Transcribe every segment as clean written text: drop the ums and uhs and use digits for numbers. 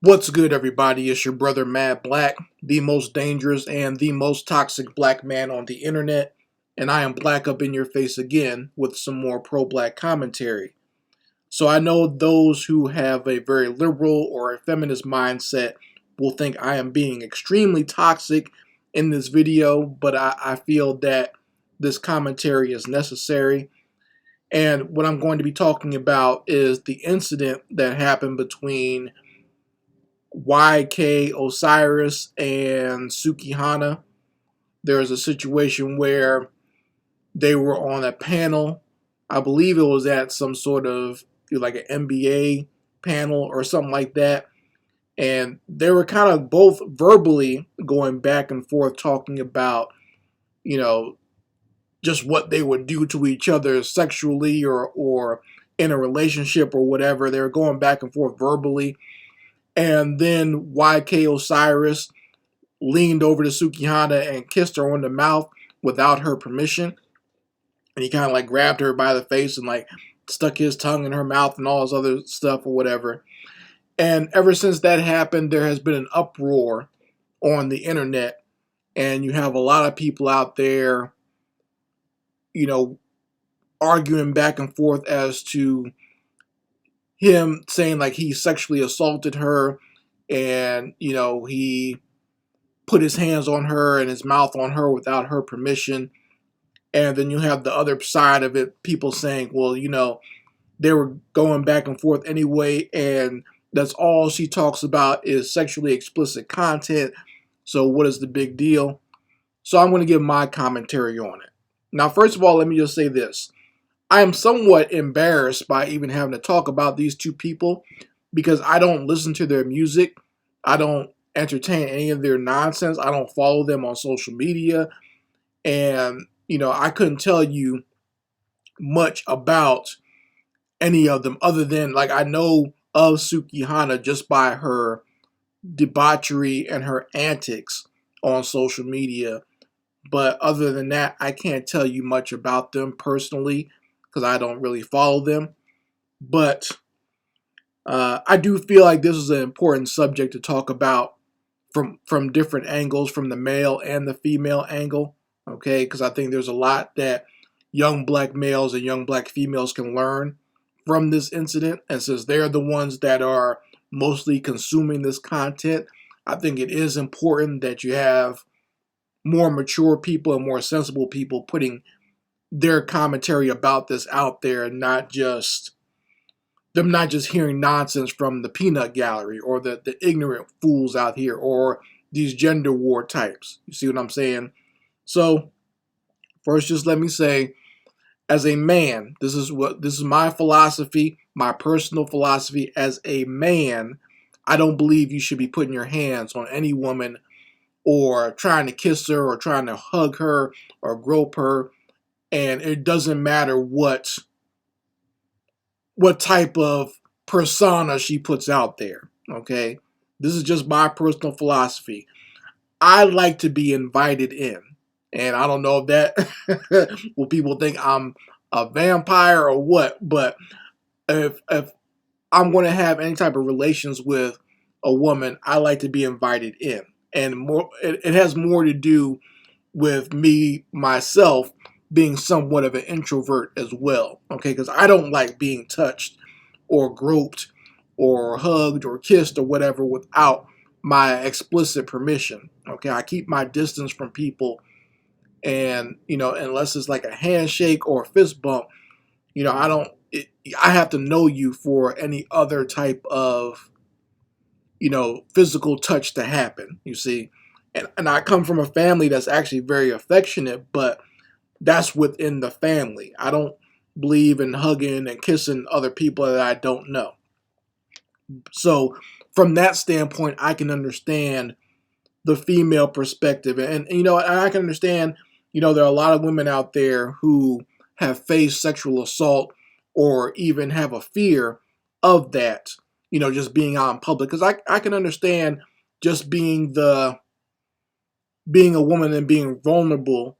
What's good, everybody? It's your brother Mad Black, the most dangerous and the most toxic black man on the internet, and I am black up in your face again with some more pro black commentary. So I know those who have a very liberal or a feminist mindset will think I am being extremely toxic in this video, but I feel that this commentary is necessary. And what I'm going to be talking about is the incident that happened between YK Osiris and Sukihana. There was a situation where they were on a panel. I believe it was at some sort of like an NBA panel or something like that. And they were kind of both verbally going back and forth talking about, you know, just what they would do to each other sexually or in a relationship or whatever. They were going back and forth verbally. And then YK Osiris leaned over to Sukihana and kissed her on the mouth without her permission. And he kind of like grabbed her by the face and like stuck his tongue in her mouth and all this other stuff or whatever. And ever since that happened, there has been an uproar on the internet. And you have a lot of people out there, you know, arguing back and forth as to him saying like he sexually assaulted her and, he put his hands on her and his mouth on her without her permission. And then you have the other side of it, people saying, well, they were going back and forth anyway, and that's all she talks about is sexually explicit content. So what is the big deal? So I'm going to give my commentary on it. Now, first of all, let me just say this. I am somewhat embarrassed by even having to talk about these two people because I don't listen to their music. I don't entertain any of their nonsense. I don't follow them on social media. And, I couldn't tell you much about any of them other than, like, I know of Sukihana just by her debauchery and her antics on social media. But other than that, I can't tell you much about them personally because I don't really follow them. But I do feel like this is an important subject to talk about from different angles, from the male and the female angle, okay? Because I think there's a lot that young black males and young black females can learn from this incident. And since they're the ones that are mostly consuming this content, I think it is important that you have more mature people and more sensible people putting their commentary about this out there, and not just hearing nonsense from the peanut gallery or the ignorant fools out here or these gender war types. You see what I'm saying? So first, just let me say, as a man, this is my philosophy, my personal philosophy. As a man, I don't believe you should be putting your hands on any woman or trying to kiss her or trying to hug her or grope her. And it doesn't matter what type of persona she puts out there, okay? This is just my personal philosophy. I like to be invited in. And I don't know if that will people think I'm a vampire or what, but if I'm going to have any type of relations with a woman, I like to be invited in. And more it has more to do with me myself being somewhat of an introvert as well, okay? Because I don't like being touched or groped or hugged or kissed or whatever without my explicit permission, okay? I keep my distance from people, and, unless it's like a handshake or a fist bump, I don't, I have to know you for any other type of, physical touch to happen, you see? And I come from a family that's actually very affectionate, but that's within the family. I don't believe in hugging and kissing other people that I don't know. So from that standpoint, I can understand the female perspective. And I can understand, there are a lot of women out there who have faced sexual assault or even have a fear of that, just being out in public. Because I can understand just being a woman and being vulnerable,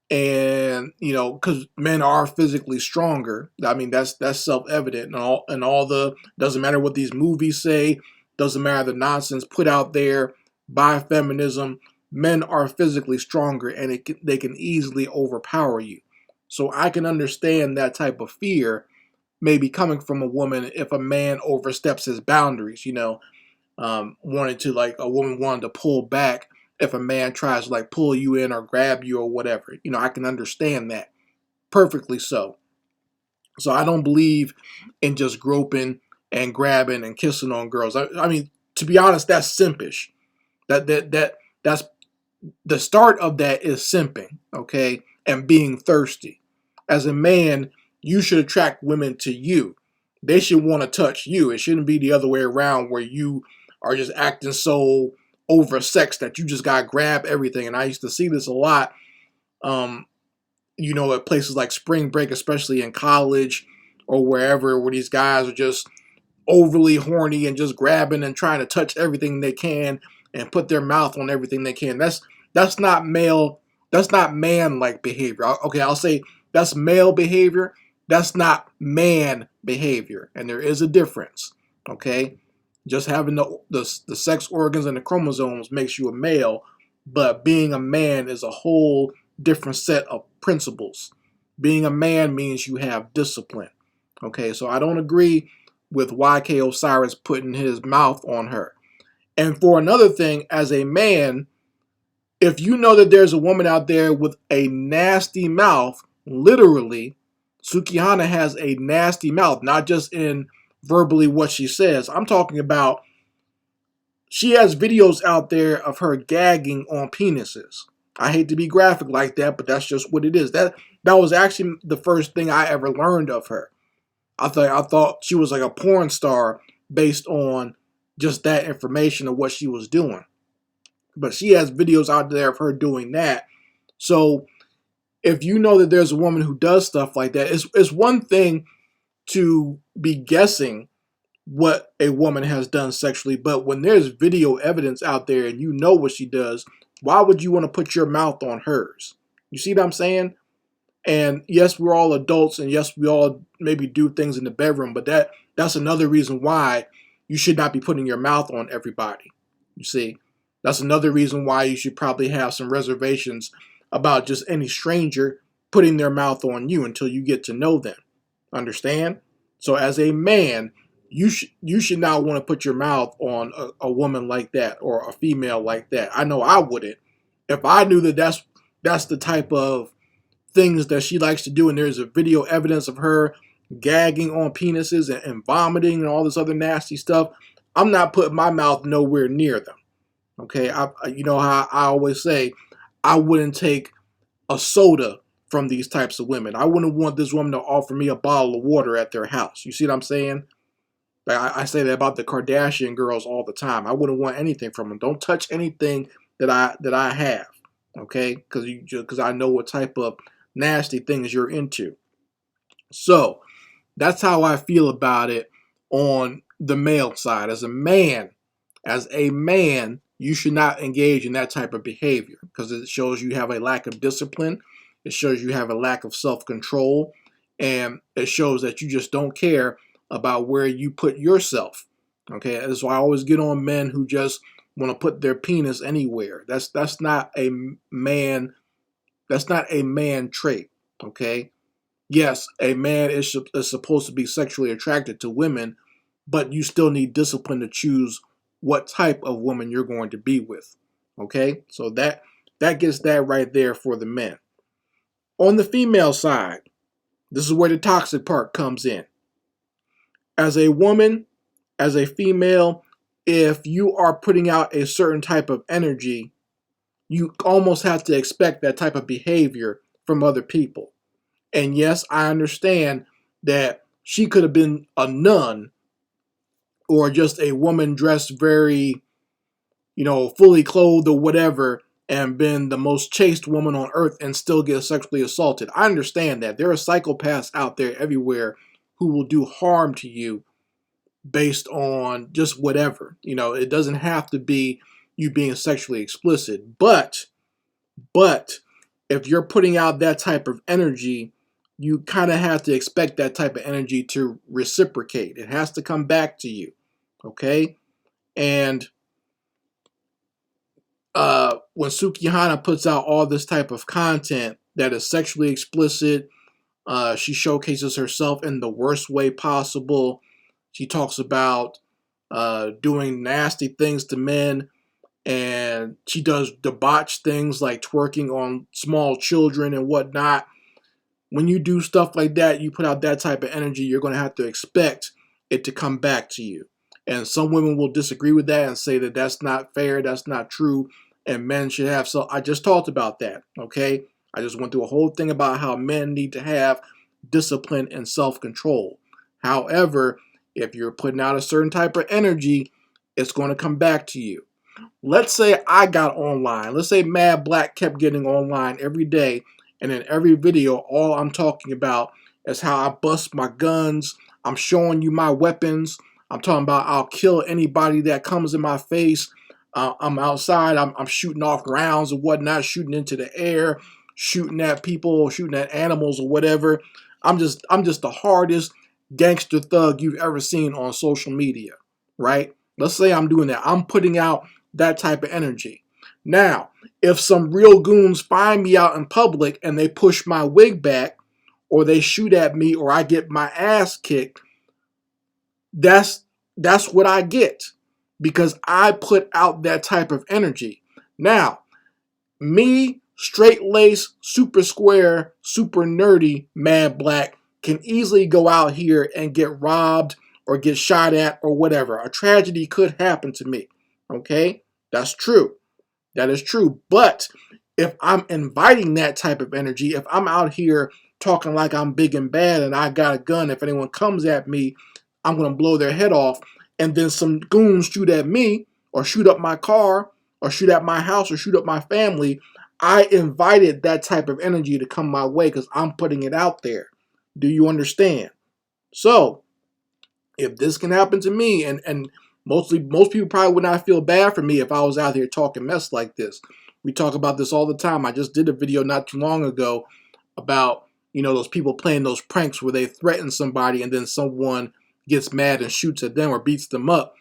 and because men are physically stronger. I mean, that's self-evident, and all the doesn't matter what these movies say, doesn't matter the nonsense put out there by feminism, men are physically stronger and they can easily overpower you. So I can understand that type of fear maybe coming from a woman if a man oversteps his boundaries, wanted to like a woman wanted to pull back if a man tries to like pull you in or grab you or whatever. I can understand that perfectly so. So I don't believe in just groping and grabbing and kissing on girls. I mean, to be honest, that's simpish. That's the start of that is simping, okay, and being thirsty. As a man, you should attract women to you. They should want to touch you. It shouldn't be the other way around where you are just acting so oversexed that you just gotta grab everything. And I used to see this a lot, um, at places like spring break, especially in college or wherever, where these guys are just overly horny and just grabbing and trying to touch everything they can and put their mouth on everything they can. That's not male. That's not man-like behavior. Okay, I'll say that's male behavior. That's not man behavior, and there is a difference. Okay, just having the sex organs and the chromosomes makes you a male, but being a man is a whole different set of principles. Being a man means you have discipline. Okay, so I don't agree with YK Osiris putting his mouth on her. And for another thing, as a man, if you know that there's a woman out there with a nasty mouth, literally, Sukihana has a nasty mouth, not just in verbally what she says. I'm talking about she has videos out there of her gagging on penises. I hate to be graphic like that, but that's just what it is. That was actually the first thing I ever learned of her. I thought she was like a porn star based on just that information of what she was doing. But she has videos out there of her doing that. So if you know that there's a woman who does stuff like that, it's one thing to be guessing what a woman has done sexually, but when there's video evidence out there and you know what she does, why would you want to put your mouth on hers? You see what I'm saying? And yes, we're all adults, and yes, we all maybe do things in the bedroom, but that's another reason why you should not be putting your mouth on everybody. You see? That's another reason why you should probably have some reservations about just any stranger putting their mouth on you until you get to know them. Understand? So as a man, you should not want to put your mouth on a woman like that or a female like that. I know I wouldn't. If I knew that that's the type of things that she likes to do, and there's a video evidence of her gagging on penises and vomiting and all this other nasty stuff, I'm not putting my mouth nowhere near them. Okay, you know how I always say, I wouldn't take a soda from these types of women. I wouldn't want this woman to offer me a bottle of water at their house. You see what I'm saying? Like I say that about the Kardashian girls all the time. I wouldn't want anything from them. Don't touch anything that I have. Okay, because I know what type of nasty things you're into. So that's how I feel about it on the male side. As a man, you should not engage in that type of behavior because it shows you have a lack of discipline. It shows you have a lack of self-control, and it shows that you just don't care about where you put yourself. Okay, that's why I always get on men who just want to put their penis anywhere. That's not a man. That's not a man trait. Okay. Yes, a man is supposed to be sexually attracted to women, but you still need discipline to choose what type of woman you're going to be with. Okay, so that gets that right there for the men. On the female side, this is where the toxic part comes in. As a woman, as a female, if you are putting out a certain type of energy, you almost have to expect that type of behavior from other people. And yes, I understand that she could have been a nun or just a woman dressed very, fully clothed or whatever, and been the most chaste woman on earth and still get sexually assaulted. I understand that. There are psychopaths out there everywhere who will do harm to you based on just whatever. It doesn't have to be you being sexually explicit. But if you're putting out that type of energy, you kind of have to expect that type of energy to reciprocate. It has to come back to you. Okay? And when Sukihana puts out all this type of content that is sexually explicit, she showcases herself in the worst way possible. She talks about doing nasty things to men, and she does debauched things like twerking on small children and whatnot. When you do stuff like that, you put out that type of energy, you're going to have to expect it to come back to you. And some women will disagree with that and say that that's not fair, that's not true, and men should have. So I just talked about that, okay? I just went through a whole thing about how men need to have discipline and self-control. However, if you're putting out a certain type of energy, it's going to come back to you. Let's say I got online. Let's say Mad Black kept getting online every day, and in every video, all I'm talking about is how I bust my guns. I'm showing you my weapons. I'm talking about I'll kill anybody that comes in my face. I'm outside. I'm shooting off rounds and whatnot, shooting into the air, shooting at people, shooting at animals or whatever. I'm just the hardest gangster thug you've ever seen on social media, right? Let's say I'm doing that. I'm putting out that type of energy. Now, if some real goons find me out in public and they push my wig back, or they shoot at me, or I get my ass kicked, that's what I get, because I put out that type of energy. Now, me, straight lace, super square, super nerdy, Mad Black, can easily go out here and get robbed or get shot at or whatever. A tragedy could happen to me. Okay? That's true. That is true. But if I'm inviting that type of energy, if I'm out here talking like I'm big and bad and I got a gun, if anyone comes at me, I'm going to blow their head off. And then some goons shoot at me or shoot up my car or shoot at my house or shoot up my family. I invited that type of energy to come my way because I'm putting it out there. Do you understand? So, if this can happen to me, and most people probably would not feel bad for me if I was out here talking mess like this. We talk about this all the time. I just did a video not too long ago about, those people playing those pranks where they threaten somebody and then someone gets mad and shoots at them or beats them up.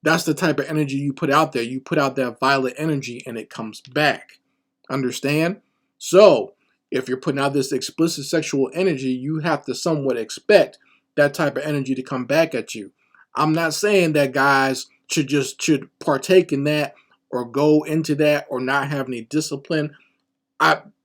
That's the type of energy you put out there. You put out that violent energy and it comes back. Understand? So, if you're putting out this explicit sexual energy, you have to somewhat expect that type of energy to come back at you. I'm not saying that guys should partake in that or go into that or not have any discipline.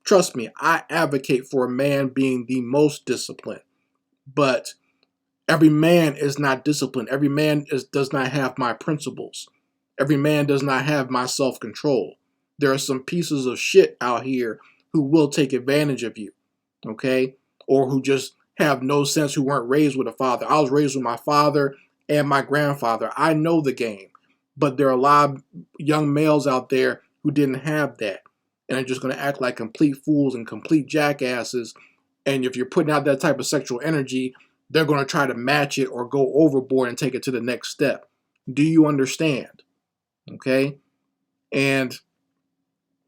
Trust me, I advocate for a man being the most disciplined. But every man is not disciplined. Every man does not have my principles. Every man does not have my self-control. There are some pieces of shit out here who will take advantage of you, okay? Or who just have no sense, who weren't raised with a father. I was raised with my father and my grandfather. I know the game. But there are a lot of young males out there who didn't have that and are just going to act like complete fools and complete jackasses. And if you're putting out that type of sexual energy, they're going to try to match it or go overboard and take it to the next step. Do you understand? Okay? And,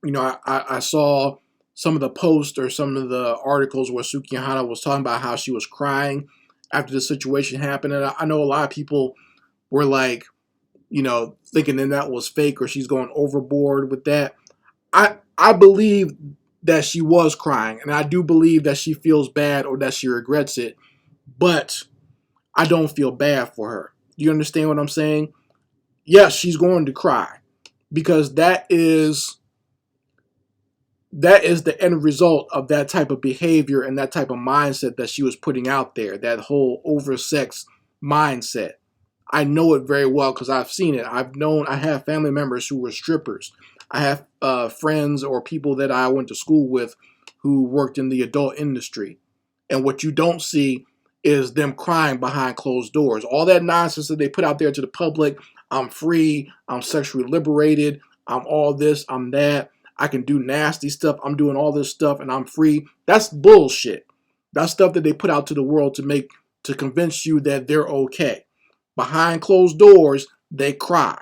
I saw some of the posts or some of the articles where Sukihana was talking about how she was crying after the situation happened. And I know a lot of people were like, thinking that was fake or she's going overboard with that. I believe that she was crying, and I do believe that she feels bad or that she regrets it, but I don't feel bad for her. Do you understand what I'm saying? Yes, she's going to cry because that is the end result of that type of behavior and that type of mindset that she was putting out there, that whole oversex mindset. I know it very well because I've seen it. I have family members who were strippers. I have friends or people that I went to school with who worked in the adult industry. And what you don't see is them crying behind closed doors. All that nonsense that they put out there to the public, I'm free, I'm sexually liberated, I'm all this, I'm that, I can do nasty stuff, I'm doing all this stuff and I'm free. That's bullshit. That's stuff that they put out to the world to convince you that they're okay. Behind closed doors, they cry.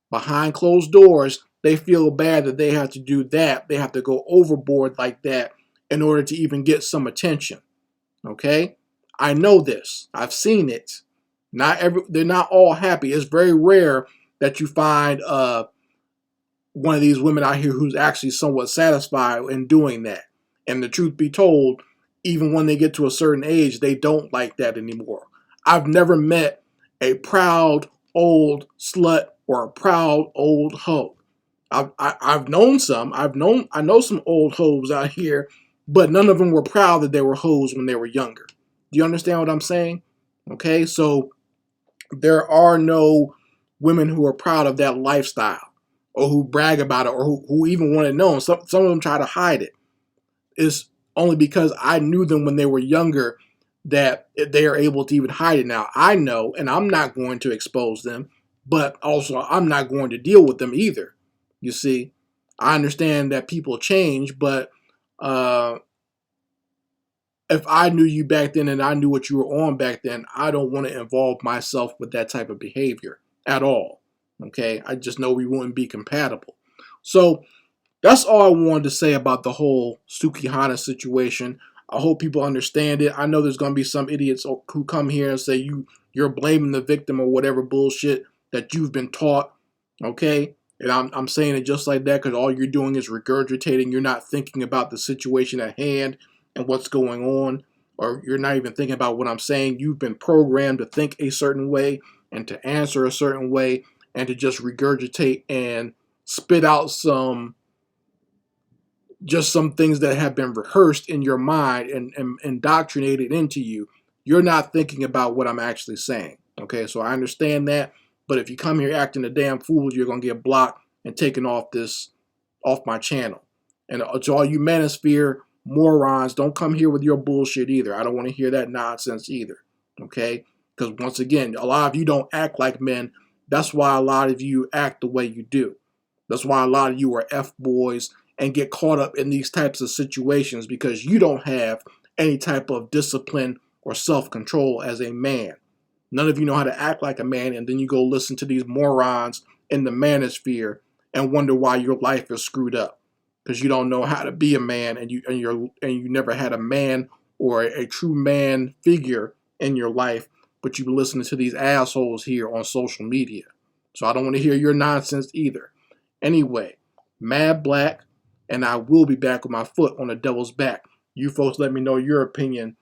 Behind closed doors, they feel bad that they have to do that. They have to go overboard like that in order to even get some attention. Okay? I know this. I've seen it. They're not all happy. It's very rare that you find one of these women out here who's actually somewhat satisfied in doing that. And the truth be told, even when they get to a certain age, they don't like that anymore. I've never met a proud old slut or a proud old hoe. I've known some. I know some old hoes out here, but none of them were proud that they were hoes when they were younger. Do you understand what I'm saying? Okay, so there are no women who are proud of that lifestyle or who brag about it or who even want to know. Some of them try to hide it. It's only because I knew them when they were younger that they are able to even hide it now. I know, and I'm not going to expose them, but also I'm not going to deal with them either. You see, I understand that people change, but uh, if I knew you back then and I knew what you were on back then, I don't want to involve myself with that type of behavior at all. Okay, I just know we wouldn't be compatible. So that's all I wanted to say about the whole Sukihana situation. I hope people understand it. I know there's going to be some idiots who come here and say you're blaming the victim or whatever bullshit that you've been taught. Okay, and I'm saying it just like that because all you're doing is regurgitating. You're not thinking about the situation at hand and what's going on, or you're not even thinking about what I'm saying. You've been programmed to think a certain way and to answer a certain way and to just regurgitate and spit out some things that have been rehearsed in your mind and indoctrinated into you. You're not thinking about what I'm actually saying. Okay, so I understand that, but if you come here acting a damn fool, you're gonna get blocked and taken off my channel. And to all you manosphere morons, don't come here with your bullshit either. I don't want to hear that nonsense either. Okay, because once again, a lot of you don't act like men. That's why a lot of you act the way you do. That's why a lot of you are F boys and get caught up in these types of situations because you don't have any type of discipline or self-control as a man. None of you know how to act like a man, and then you go listen to these morons in the manosphere and wonder why your life is screwed up because you don't know how to be a man, and you never had a man or a true man figure in your life, but you listening to these assholes here on social media. So I don't want to hear your nonsense either. Anyway, Mad Black, and I will be back with my foot on the devil's back. You folks let me know your opinion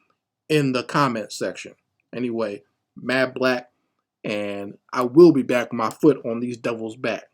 in the comment section. Anyway, Mad Black, and I will be back with my foot on these devils' back.